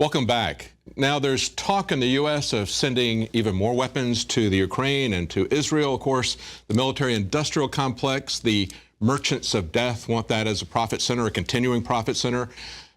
Welcome back. Now, there's talk in the U.S. of sending even more weapons to the Ukraine and to Israel. Of course, the military-industrial complex, the merchants of death, want that as a profit center, a continuing profit center.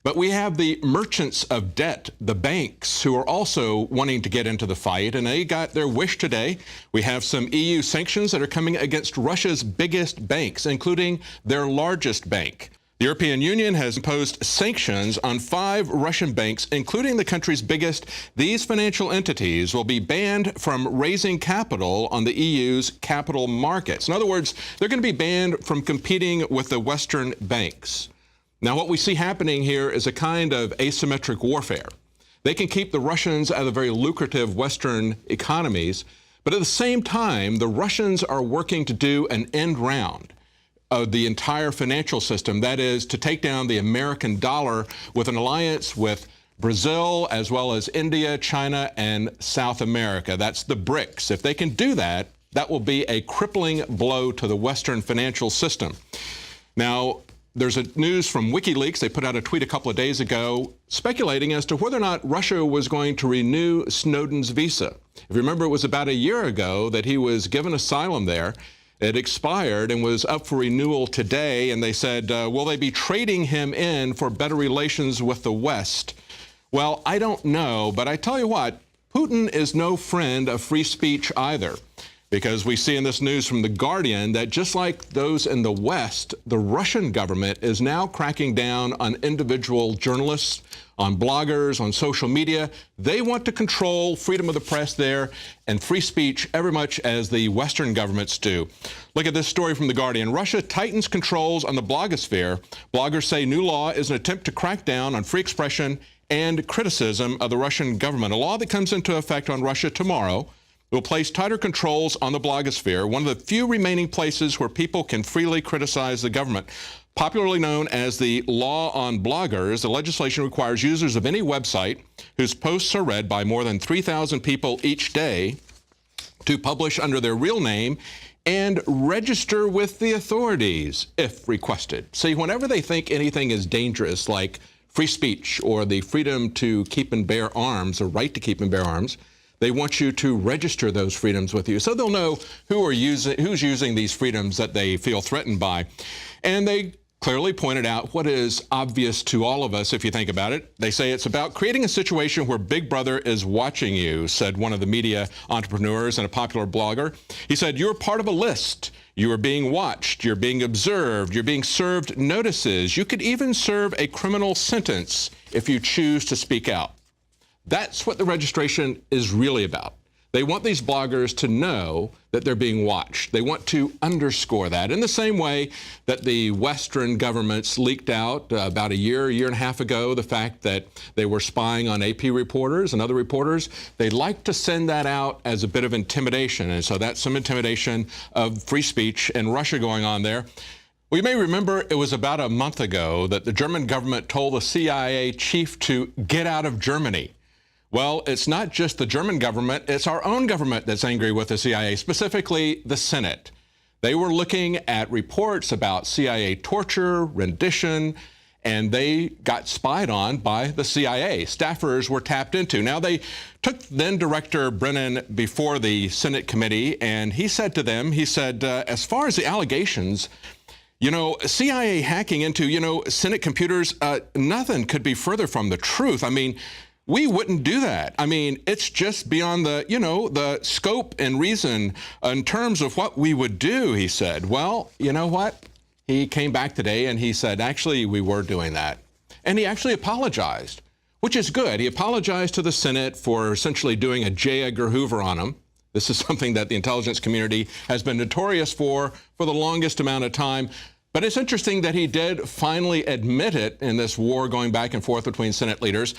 But we have the merchants of debt, the banks, who are also wanting to get into the fight, and they got their wish today. We have some EU sanctions that are coming against Russia's biggest banks, including their largest bank. The European Union has imposed sanctions on 5 Russian banks, including the country's biggest. These financial entities will be banned from raising capital on the EU's capital markets. In other words, they're going to be banned from competing with the Western banks. Now, what we see happening here is a kind of asymmetric warfare. They can keep the Russians out of the very lucrative Western economies, but at the same time, the Russians are working to do an end round of the entire financial system, that is, to take down the American dollar with an alliance with Brazil, as well as India, China, and South America. That's the BRICS. If they can do that, that will be a crippling blow to the Western financial system. Now, there's a news from WikiLeaks. They put out a tweet a couple of days ago speculating as to whether or not Russia was going to renew Snowden's visa. If you remember, it was about a year ago that he was given asylum there. It expired and was up for renewal today, and they said, will they be trading him in for better relations with the West? Well, I don't know, but I tell you what, Putin is no friend of free speech either, because we see in this news from The Guardian that just like those in the West, the Russian government is now cracking down on individual journalists, on bloggers, on social media. They want to control freedom of the press there and free speech every much as the Western governments do. Look at this story from The Guardian. Russia tightens controls on the blogosphere. Bloggers say new law is an attempt to crack down on free expression and criticism of the Russian government. A law that comes into effect on Russia tomorrow will place tighter controls on the blogosphere, one of the few remaining places where people can freely criticize the government. Popularly known as the Law on Bloggers, the legislation requires users of any website whose posts are read by more than 3,000 people each day to publish under their real name and register with the authorities if requested. See, whenever they think anything is dangerous, like free speech or the freedom to keep and bear arms, or right to keep and bear arms, they want you to register those freedoms with you, so they'll know who's using these freedoms that they feel threatened by. And they clearly pointed out what is obvious to all of us if you think about it. They say it's about creating a situation where Big Brother is watching you, said one of the media entrepreneurs and a popular blogger. He said, you're part of a list. You are being watched. You're being observed. You're being served notices. You could even serve a criminal sentence if you choose to speak out. That's what the registration is really about. They want these bloggers to know that they're being watched. They want to underscore that in the same way that the Western governments leaked out about a year and a half ago, the fact that they were spying on AP reporters and other reporters. They like to send that out as a bit of intimidation. And so that's some intimidation of free speech in Russia going on there. Well, you may remember it was about a month ago that the German government told the CIA chief to get out of Germany. Well, it's not just the German government, it's our own government that's angry with the CIA, specifically the Senate. They were looking at reports about CIA torture, rendition, and they got spied on by the CIA. Staffers were tapped into. Now, they took then-Director Brennan before the Senate committee, and he said to them, he said, as far as the allegations, CIA hacking into, Senate computers, nothing could be further from the truth. I mean, we wouldn't do that. I mean, it's just beyond the, the scope and reason in terms of what we would do, he said. Well, you know what? He came back today and he said, actually, we were doing that. And he actually apologized, which is good. He apologized to the Senate for essentially doing a J. Edgar Hoover on him. This is something that the intelligence community has been notorious for the longest amount of time. But it's interesting that he did finally admit it in this war going back and forth between Senate leaders.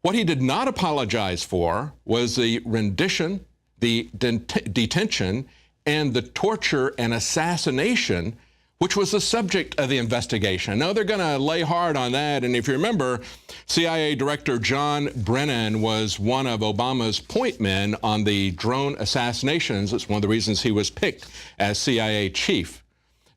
What he did not apologize for was the rendition, the detention, and the torture and assassination, which was the subject of the investigation. Now, they're going to lay hard on that. And if you remember, CIA Director John Brennan was one of Obama's point men on the drone assassinations. It's one of the reasons he was picked as CIA chief.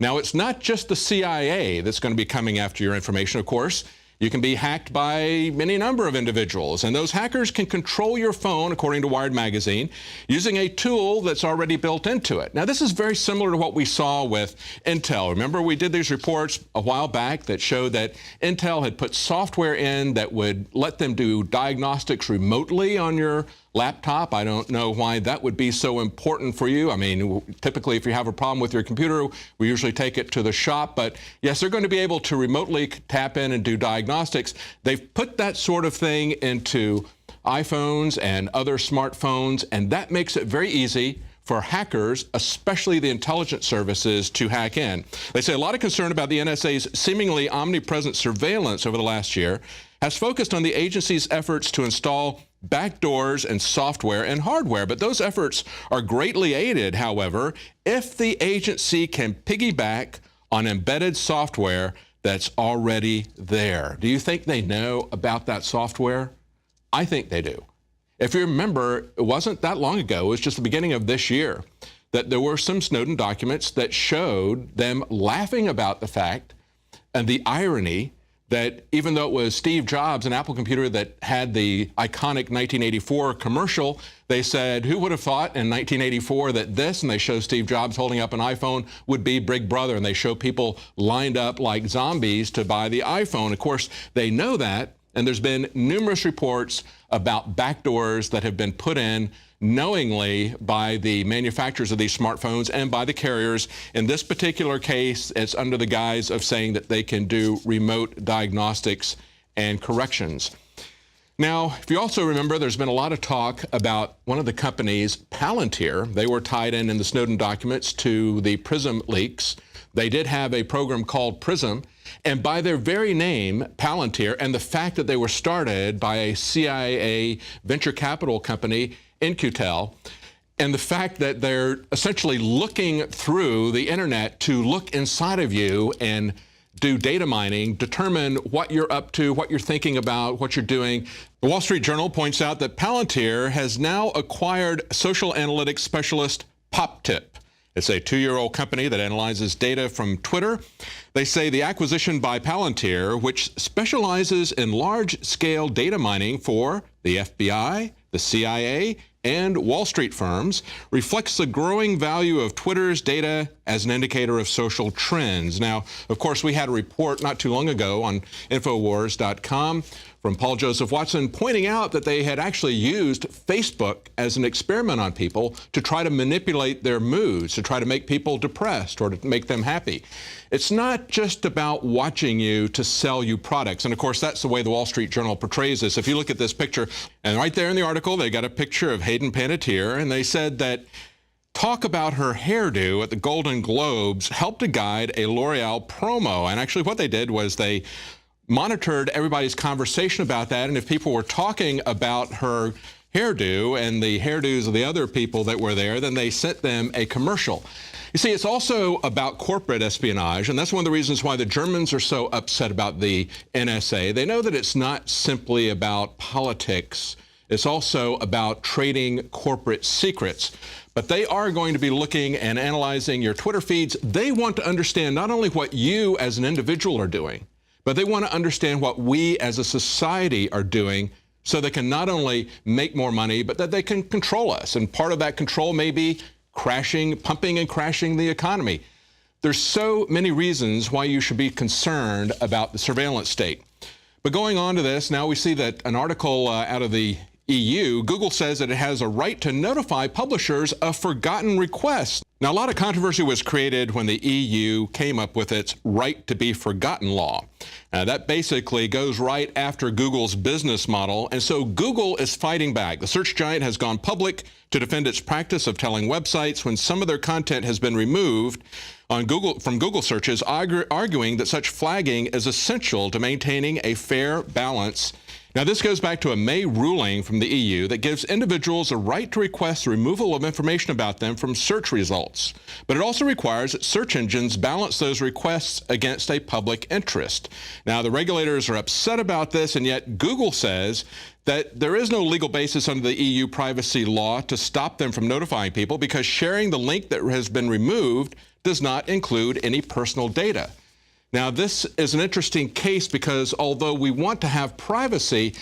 Now, it's not just the CIA that's going to be coming after your information, of course. You can be hacked by any number of individuals, and those hackers can control your phone, according to Wired magazine, using a tool that's already built into it. Now, this is very similar to what we saw with Intel. Remember, we did these reports a while back that showed that Intel had put software in that would let them do diagnostics remotely on your laptop. I don't know why that would be so important for you. I mean, typically, if you have a problem with your computer, we usually take it to the shop. But yes, they're going to be able to remotely tap in and do diagnostics. They've put that sort of thing into iPhones and other smartphones, and that makes it very easy for hackers, especially the intelligence services, to hack in. They say a lot of concern about the NSA's seemingly omnipresent surveillance over the last year has focused on the agency's efforts to install backdoors and software and hardware. But those efforts are greatly aided, however, if the agency can piggyback on embedded software that's already there. Do you think they know about that software? I think they do. If you remember, it wasn't that long ago, it was just the beginning of this year, that there were some Snowden documents that showed them laughing about the fact and the irony that even though it was Steve Jobs, an Apple computer, that had the iconic 1984 commercial, they said, who would have thought in 1984 that this, and they show Steve Jobs holding up an iPhone, would be Big Brother, and they show people lined up like zombies to buy the iPhone. Of course, they know that, and there's been numerous reports about backdoors that have been put in knowingly by the manufacturers of these smartphones and by the carriers. In this particular case, it's under the guise of saying that they can do remote diagnostics and corrections. Now, if you also remember, there's been a lot of talk about one of the companies, Palantir. They were tied in the Snowden documents to the PRISM leaks. They did have a program called PRISM, and by their very name, Palantir, and the fact that they were started by a CIA venture capital company, In-Q-Tel, and the fact that they're essentially looking through the internet to look inside of you and do data mining, determine what you're up to, what you're thinking about, what you're doing. The Wall Street Journal points out that Palantir has now acquired social analytics specialist PopTip. It's a 2-year-old company that analyzes data from Twitter. They say the acquisition by Palantir, which specializes in large-scale data mining for the FBI, the CIA, and Wall Street firms, reflects the growing value of Twitter's data as an indicator of social trends. Now, of course, we had a report not too long ago on Infowars.com from Paul Joseph Watson pointing out that they had actually used Facebook as an experiment on people to try to manipulate their moods, to try to make people depressed or to make them happy. It's not just about watching you to sell you products. And of course, that's the way the Wall Street Journal portrays this. If you look at this picture, and right there in the article, they got a picture of Hayden Panettiere, and they said that talk about her hairdo at the Golden Globes helped to guide a L'Oreal promo. And actually what they did was they monitored everybody's conversation about that, and if people were talking about her hairdo and the hairdos of the other people that were there, then they sent them a commercial. You see, it's also about corporate espionage, and that's one of the reasons why the Germans are so upset about the NSA. They know that it's not simply about politics. It's also about trading corporate secrets. But they are going to be looking and analyzing your Twitter feeds. They want to understand not only what you as an individual are doing, but they want to understand what we as a society are doing so they can not only make more money, but that they can control us. And part of that control may be pumping and crashing the economy. There's so many reasons why you should be concerned about the surveillance state. But going on to this, now we see that an article out of the EU, Google says that it has a right to notify publishers of forgotten requests. Now, a lot of controversy was created when the EU came up with its right to be forgotten law. That basically goes right after Google's business model, and so Google is fighting back. The search giant has gone public to defend its practice of telling websites when some of their content has been removed on from Google searches, arguing that such flagging is essential to maintaining a fair balance. Now, this goes back to a May ruling from the EU that gives individuals a right to request the removal of information about them from search results. But it also requires that search engines balance those requests against a public interest. Now, the regulators are upset about this, and yet Google says that there is no legal basis under the EU privacy law to stop them from notifying people because sharing the link that has been removed does not include any personal data. Now, this is an interesting case because although we want to have privacy,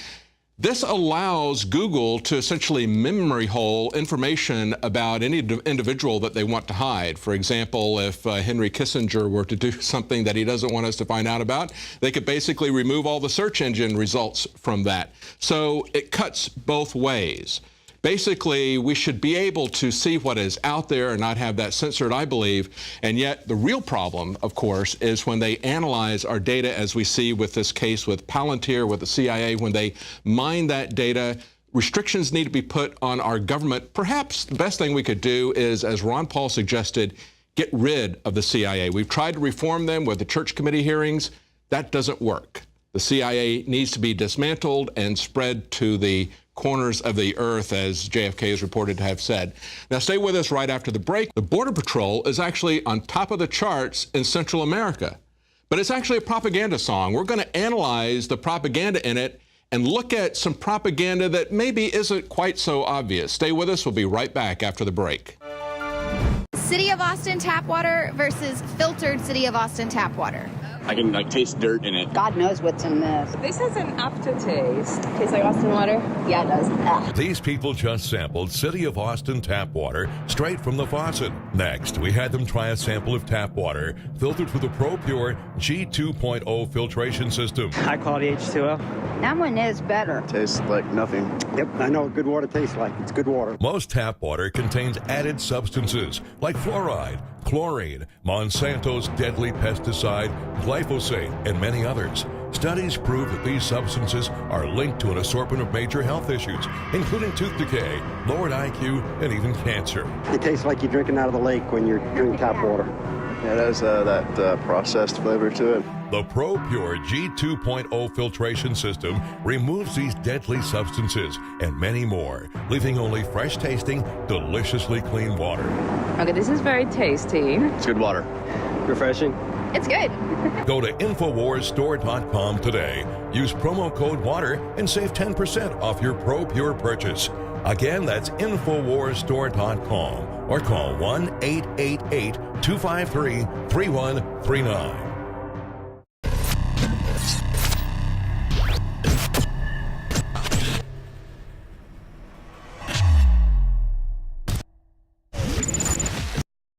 this allows Google to essentially memory hole information about any individual that they want to hide. For example, if Henry Kissinger were to do something that he doesn't want us to find out about, they could basically remove all the search engine results from that. So it cuts both ways. Basically, we should be able to see what is out there and not have that censored, I believe. And yet the real problem, of course, is when they analyze our data, as we see with this case with Palantir, with the CIA, when they mine that data. Restrictions need to be put on our government. Perhaps the best thing we could do is, as Ron Paul suggested, get rid of the CIA. We've tried to reform them with the church committee hearings. That doesn't work. The CIA needs to be dismantled and spread to the corners of the earth, as JFK is reported to have said. Now, stay with us right after the break. The Border Patrol is actually on top of the charts in Central America, but it's actually a propaganda song. We're going to analyze the propaganda in it and look at some propaganda that maybe isn't quite so obvious. Stay with us. We'll be right back after the break. City of Austin tap water versus filtered City of Austin tap water. I can taste dirt in it. God knows what's in this. This has an aftertaste. Tastes like Austin water? Yeah, it does. Ugh. These people just sampled City of Austin tap water straight from the faucet. Next, we had them try a sample of tap water filtered through the ProPure G2.0 filtration system. High quality H2O. That one is better. Tastes like nothing. Yep, I know what good water tastes like. It's good water. Most tap water contains added substances like fluoride, chlorine, Monsanto's deadly pesticide, glyphosate, and many others. Studies prove that these substances are linked to an assortment of major health issues, including tooth decay, lowered IQ, and even cancer. It tastes like you're drinking out of the lake when you're drinking tap water. Yeah, it has that processed flavor to it. The ProPure G2.0 filtration system removes these deadly substances and many more, leaving only fresh-tasting, deliciously clean water. Okay, this is very tasty. It's good water. Refreshing. It's good. Go to InfoWarsStore.com today. Use promo code WATER and save 10% off your ProPure purchase. Again, that's InfoWarsStore.com or call 1-888-253-3139.